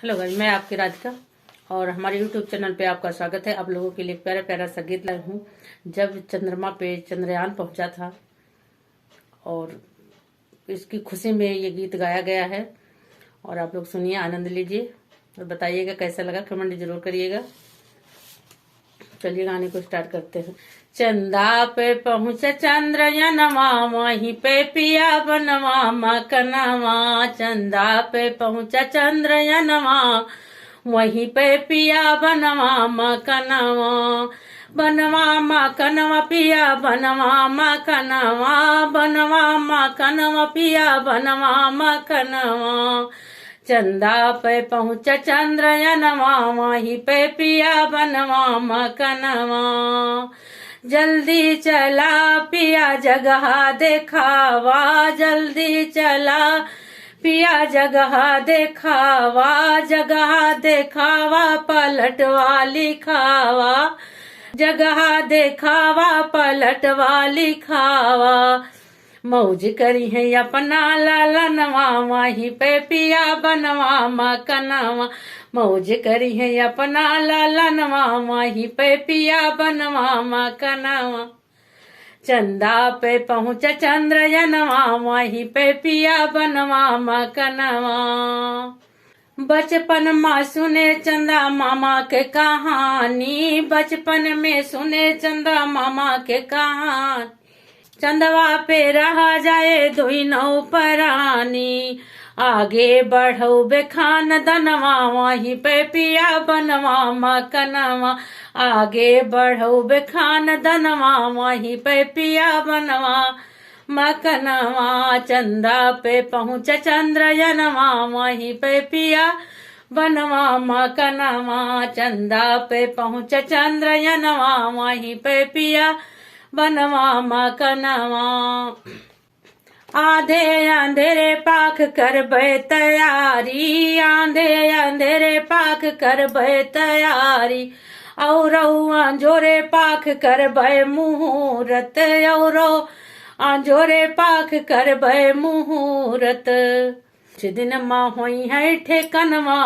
Hello guys, मैं आपकी राधिका और हमारे यूट्यूब चैनल पे आपका स्वागत है। आप लोगों के लिए प्यारा प्यारा सा गीत लाई हूँ। जब चंद्रमा पे चंद्रयान पहुंचा था और इसकी खुशी में ये गीत गाया गया है और आप लोग सुनिए, आनंद लीजिए और बताइएगा कैसा लगा, कमेंट जरूर करिएगा। चलिए गाने को स्टार्ट करते हैं। चंदा पे पहुँचे चंद्रयानवा, वहीं पे पिया बनवा मकनवा। चंदा पे पहुँचा चंद्रयानवा, वहीं पे पिया बनवा मकनवा। बनवा मकनवा पिया बनवा मकनवा, बनवा मकनवा पिया बनवा मकनवा। चंदा पे पहुँचा चंद्रयानवा, वहीं पे पिया बनवा मकनवा। जल्दी चला पिया जगह देखावा, जल्दी चला पिया जगह देखावा। जगह देखावा पलटवा लिखावा, जगह देखावा पलटवा लिखावा। मौज करी है अपना लालनवा, वहीं पे पिया बनवा मकनवा। मौज करी है अपना लालनवा, वहीं पे पिया बनवा मकनवा। चंदा पे पहुँचा चंद्रयानवा, वहीं पे पिया बनवा मकनवा। बचपन में सुने चंदा मामा के कहानी, बचपन में सुने चंदा मामा के कहानी। चंदवा पे रहा जाए दुई नौ परानी, आगे बढ़ो बेखान दनवा, वहीं पे पिया बनवा मकनवा। आगे बढ़ो बेखान दनवा, वहीं पे पिया बनवा मकनवा। चंदा पे पहुँचा चंद्रयानवा, वहीं पे पिया बनवा मकनवा। चंदा पे पहुँचा चंद्रयानवा, वहीं पे पिया बनवा मकनवा। आधे अंधेरे पाख करबे तैयारी, आधे अंधेरे पाख करबे तैयारी। और अंजोरे पाख करबे मुहूर्त, और अंजोरे पाख करबे मुहूर्त। कुछ दिन माँ होई है ठेकनवा,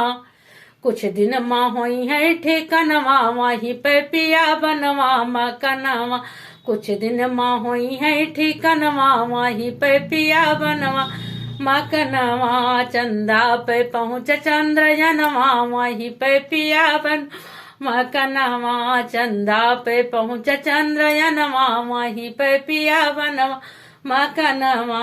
कुछ दिन माँ होई है ठेकनवा, वहीं पे पिया बनवा मकनवा। कुछ दिन माँ होई है ठिकनवा, वहीं पे पिया बनवा मकनवा। चंदा पे पहुँचा चंद्रयानवा, वहीं पे पिया बन मकनवा। चंदा पे पहुँचा चंद्रयानवा, वहीं पे पिया बनवा मकनवा।